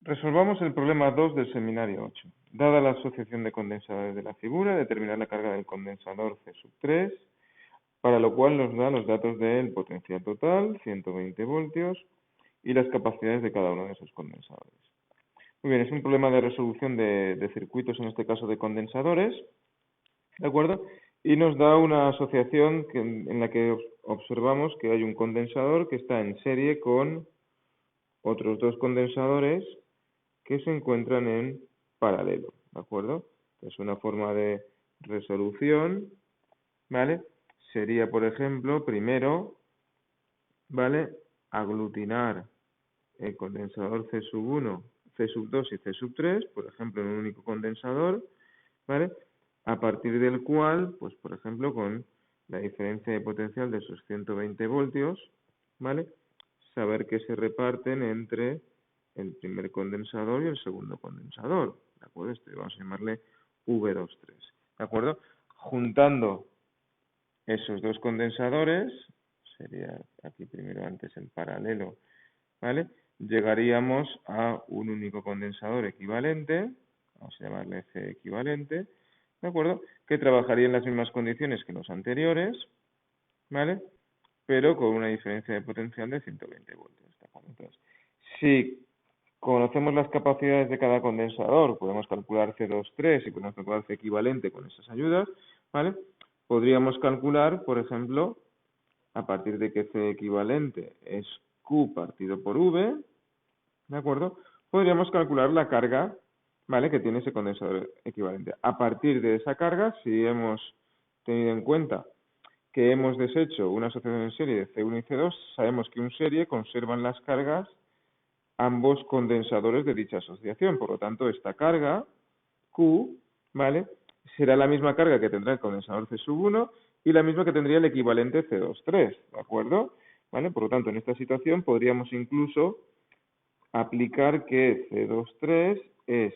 Resolvamos el problema 2 del seminario 8. Dada la asociación de condensadores de la figura, determinar la carga del condensador C sub 3, para lo cual nos da los datos del potencial total, 120 voltios, y las capacidades de cada uno de esos condensadores. Muy bien, es un problema de resolución de circuitos, en este caso de condensadores, ¿de acuerdo? Y nos da una asociación en la que observamos que hay un condensador que está en serie con otros dos condensadores que se encuentran en paralelo, ¿de acuerdo? Es una forma de resolución, ¿vale? Sería, por ejemplo, primero, ¿vale? Aglutinar el condensador C sub 1, C sub 2 y C sub 3, por ejemplo, en un único condensador, ¿vale? A partir del cual, pues, por ejemplo, con la diferencia de potencial de esos 120 voltios, ¿vale? Saber que se reparten entre el primer condensador y el segundo condensador, ¿de acuerdo? Este vamos a llamarle V23, ¿de acuerdo? Juntando esos dos condensadores, sería aquí primero antes el paralelo, ¿vale? Llegaríamos a un único condensador equivalente, vamos a llamarle C equivalente, ¿de acuerdo? Que trabajaría en las mismas condiciones que los anteriores, ¿vale? Pero con una diferencia de potencial de 120 voltios, ¿de acuerdo? Entonces, si conocemos las capacidades de cada condensador, podemos calcular C23 y podemos calcular C equivalente con esas ayudas, ¿vale? Podríamos calcular, por ejemplo, a partir de que C equivalente es Q partido por V, ¿de acuerdo? Podríamos calcular la carga, ¿vale? Que tiene ese condensador equivalente. A partir de esa carga, si hemos tenido en cuenta que hemos deshecho una asociación en serie de C1 y C2, sabemos que en serie conservan las cargas ambos condensadores de dicha asociación. Por lo tanto, esta carga, Q, ¿vale? Será la misma carga que tendrá el condensador C sub 1 y la misma que tendría el equivalente C23, ¿de acuerdo? ¿Vale? Por lo tanto, en esta situación podríamos incluso aplicar que C23 es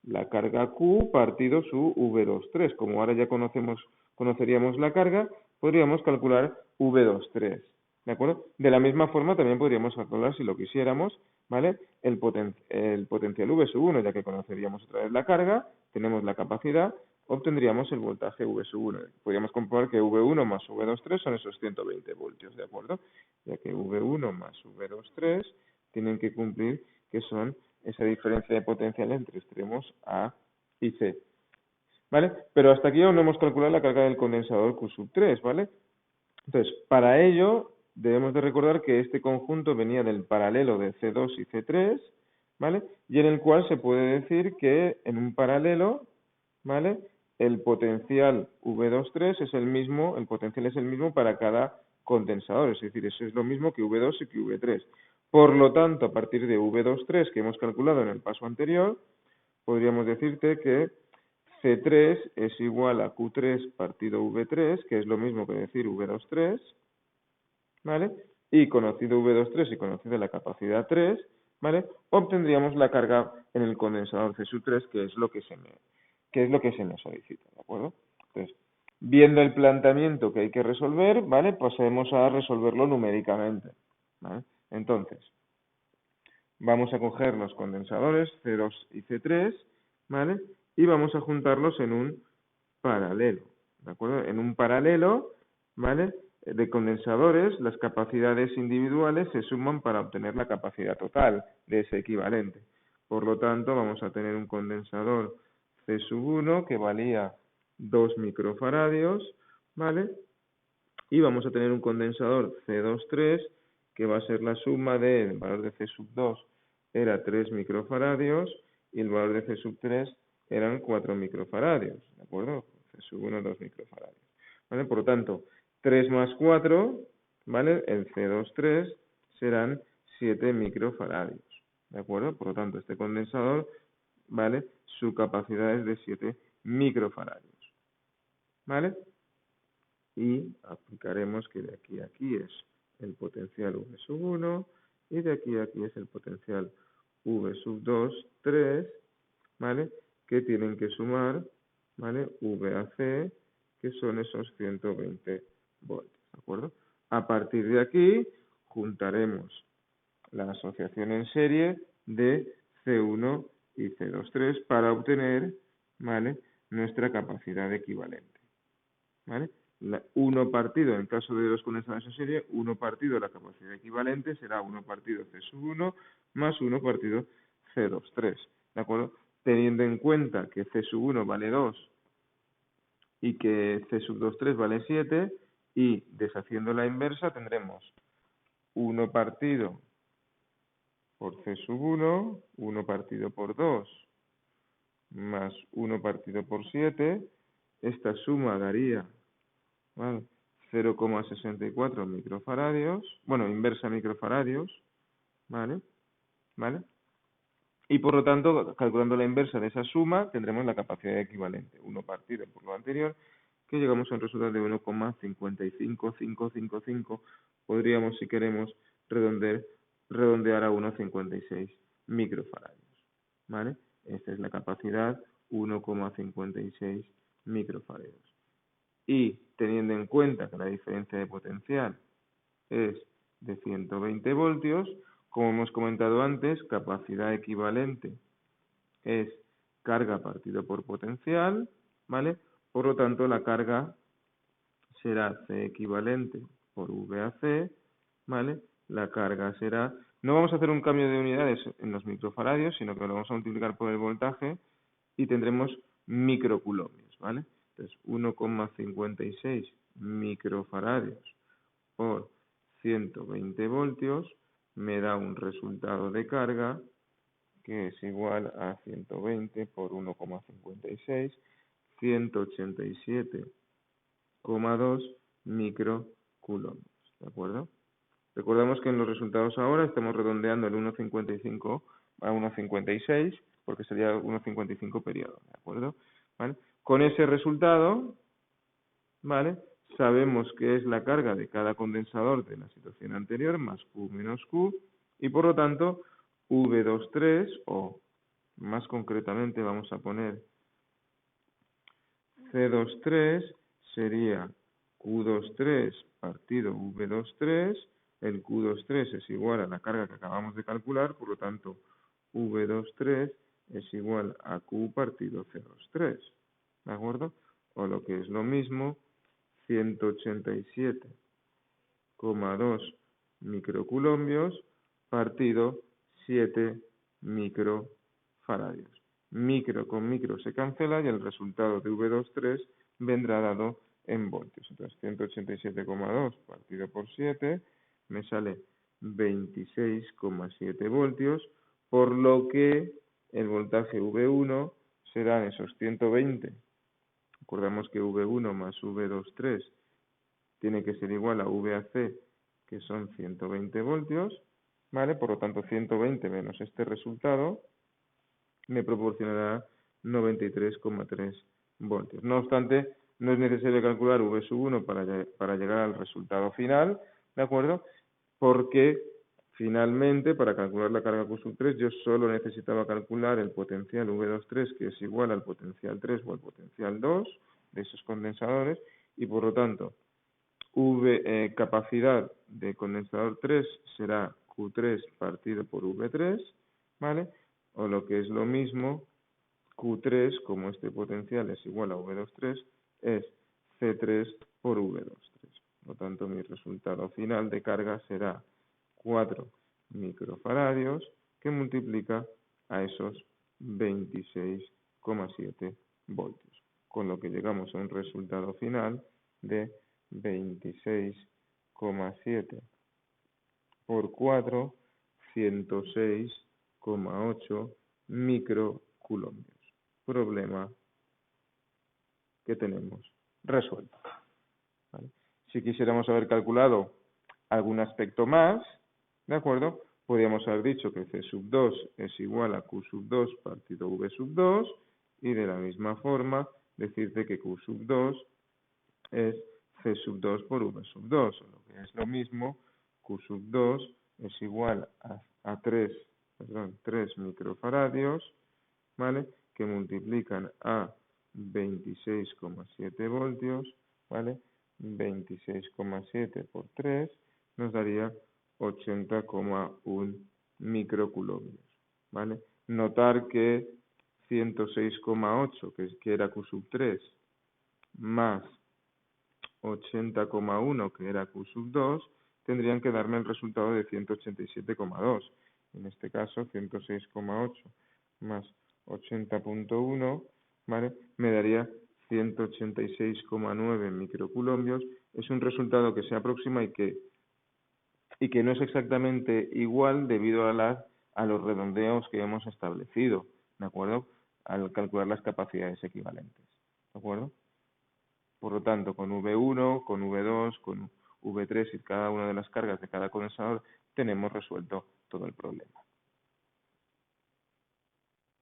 la carga Q partido su V23. Como ahora ya conoceríamos la carga, podríamos calcular V23, ¿de acuerdo? De la misma forma también podríamos calcular, si lo quisiéramos, ¿vale? El potencial V sub 1, ya que conoceríamos otra vez la carga, tenemos la capacidad, obtendríamos el voltaje V sub 1. Podríamos comprobar que V1 más V23 son esos 120 voltios, ¿de acuerdo? Ya que V1 más V23 tienen que cumplir, que son esa diferencia de potencial entre extremos A y C, ¿vale? Pero hasta aquí aún no hemos calculado la carga del condensador Q sub 3, ¿vale? Entonces, para ello, debemos de recordar que este conjunto venía del paralelo de C2 y C3, ¿vale? Y en el cual se puede decir que en un paralelo, ¿vale? El potencial V23 es el mismo, el potencial es el mismo para cada condensador, es decir, eso es lo mismo que V2 y que V3. Por lo tanto, a partir de V23 que hemos calculado en el paso anterior, podríamos decirte que C3 es igual a Q3 partido V3, que es lo mismo que decir V23, ¿vale? Y conocido V23 y conocida la capacidad 3, ¿vale? Obtendríamos la carga en el condensador C sub 3, que es lo que se me solicita, ¿de acuerdo? Entonces, viendo el planteamiento que hay que resolver, ¿vale? Pasemos a resolverlo numéricamente, ¿vale? Entonces, vamos a coger los condensadores C2 y C3, ¿vale? Y vamos a juntarlos en un paralelo, ¿de acuerdo? En un paralelo, ¿vale? De condensadores, las capacidades individuales se suman para obtener la capacidad total de ese equivalente. Por lo tanto, vamos a tener un condensador C sub 1 que valía 2 microfaradios, ¿vale? Y vamos a tener un condensador C23 que va a ser la suma del valor de C sub 2 era 3 microfaradios y el valor de C sub 3 eran 4 microfaradios, ¿de acuerdo? C sub 1, 2 microfaradios, ¿vale? Por lo tanto, 3 más 4, ¿vale? El C23 serán 7 microfaradios, ¿de acuerdo? Por lo tanto, este condensador, ¿vale? Su capacidad es de 7 microfaradios, ¿vale? Y aplicaremos que de aquí a aquí es el potencial V sub 1 y de aquí a aquí es el potencial V sub 2, 3, ¿vale? Que tienen que sumar, ¿vale? V a C, que son esos 120 voltios, ¿de acuerdo? A partir de aquí juntaremos la asociación en serie de C1 y C23 para obtener, ¿vale?, nuestra capacidad equivalente, ¿vale? 1 partido, en el caso de los condensadores en serie, 1 partido la capacidad equivalente será 1 partido C sub 1 más 1 partido C23, ¿de acuerdo? Teniendo en cuenta que C sub 1 vale 2 y que C sub 23 vale 7, y deshaciendo la inversa tendremos 1 partido por C sub 1, 1 partido por 2, más 1 partido por 7, esta suma daría, ¿vale?, 0,64 microfaradios, bueno, inversa microfaradios, ¿vale? ¿Vale? Y por lo tanto, calculando la inversa de esa suma, tendremos la capacidad equivalente, 1 partido por lo anterior, que llegamos a un resultado de 1,55555. Podríamos, si queremos, redondear a 1,56 microfaradios, ¿vale? Esta es la capacidad, 1,56 microfaradios. Y teniendo en cuenta que la diferencia de potencial es de 120 voltios, como hemos comentado antes, capacidad equivalente es carga partido por potencial, ¿vale? Por lo tanto, la carga será C equivalente por VAC, ¿vale? La carga será... No vamos a hacer un cambio de unidades en los microfaradios, sino que lo vamos a multiplicar por el voltaje y tendremos microcoulombios, ¿vale? Entonces, 1,56 microfaradios por 120 voltios me da un resultado de carga que es igual a 120 por 1,56, 187,2 microcoulombios, ¿de acuerdo? Recordemos que en los resultados ahora estamos redondeando el 1,55 a 1,56 porque sería 1,55 periodo, ¿de acuerdo? ¿Vale? Con ese resultado, ¿vale?, sabemos que es la carga de cada condensador de la situación anterior más Q menos Q, y por lo tanto V23, o más concretamente vamos a poner C23, sería Q23 partido V23, el Q23 es igual a la carga que acabamos de calcular, por lo tanto V23 es igual a Q partido C23, ¿de acuerdo? O lo que es lo mismo, 187,2 microcoulombios partido 7 microfaradios. Micro con micro se cancela y el resultado de V23 vendrá dado en voltios. Entonces 187,2 partido por 7 me sale 26,7 voltios, por lo que el voltaje V1 serán esos 120. Recordamos que V1 más V23 tiene que ser igual a VAC, que son 120 voltios, ¿vale? Por lo tanto, 120 menos este resultado me proporcionará 93,3 voltios. No obstante, no es necesario calcular V sub 1 para llegar al resultado final, ¿de acuerdo? Porque finalmente, para calcular la carga Q sub 3, yo solo necesitaba calcular el potencial V23, que es igual al potencial 3 o al potencial 2 de esos condensadores, y por lo tanto, capacidad de condensador 3 será Q3 partido por V3, ¿vale? O lo que es lo mismo, Q3, como este potencial es igual a V23, es C3 por V23. Por lo tanto, mi resultado final de carga será 4 microfaradios, que multiplica a esos 26,7 voltios. Con lo que llegamos a un resultado final de 26,7 por 4, 106,8 microcoulombios. Problema que tenemos resuelto, ¿vale? Si quisiéramos haber calculado algún aspecto más, ¿de acuerdo? Podríamos haber dicho que C sub 2 es igual a Q sub 2 partido V sub 2, y de la misma forma decirte que Q sub 2 es C sub 2 por V sub 2, o lo que es lo mismo, Q sub 2 es igual a 3 microfaradios, ¿vale?, que multiplican a 26,7 voltios, ¿vale? 26,7 por 3 nos daría 80,1 microcoulombios, ¿vale? notar que 106,8, que era Q sub 3, más 80,1, que era Q sub 2, tendrían que darme el resultado de 187,2. En este caso, 106,8 más 80,1, ¿vale? Me daría 186,9 microcoulombios. Es un resultado que se aproxima y que no es exactamente igual debido a los redondeos que hemos establecido, ¿de acuerdo? Al calcular las capacidades equivalentes, ¿de acuerdo? Por lo tanto, con V1, con V2, con V3 y cada una de las cargas de cada condensador tenemos resuelto todo el problema.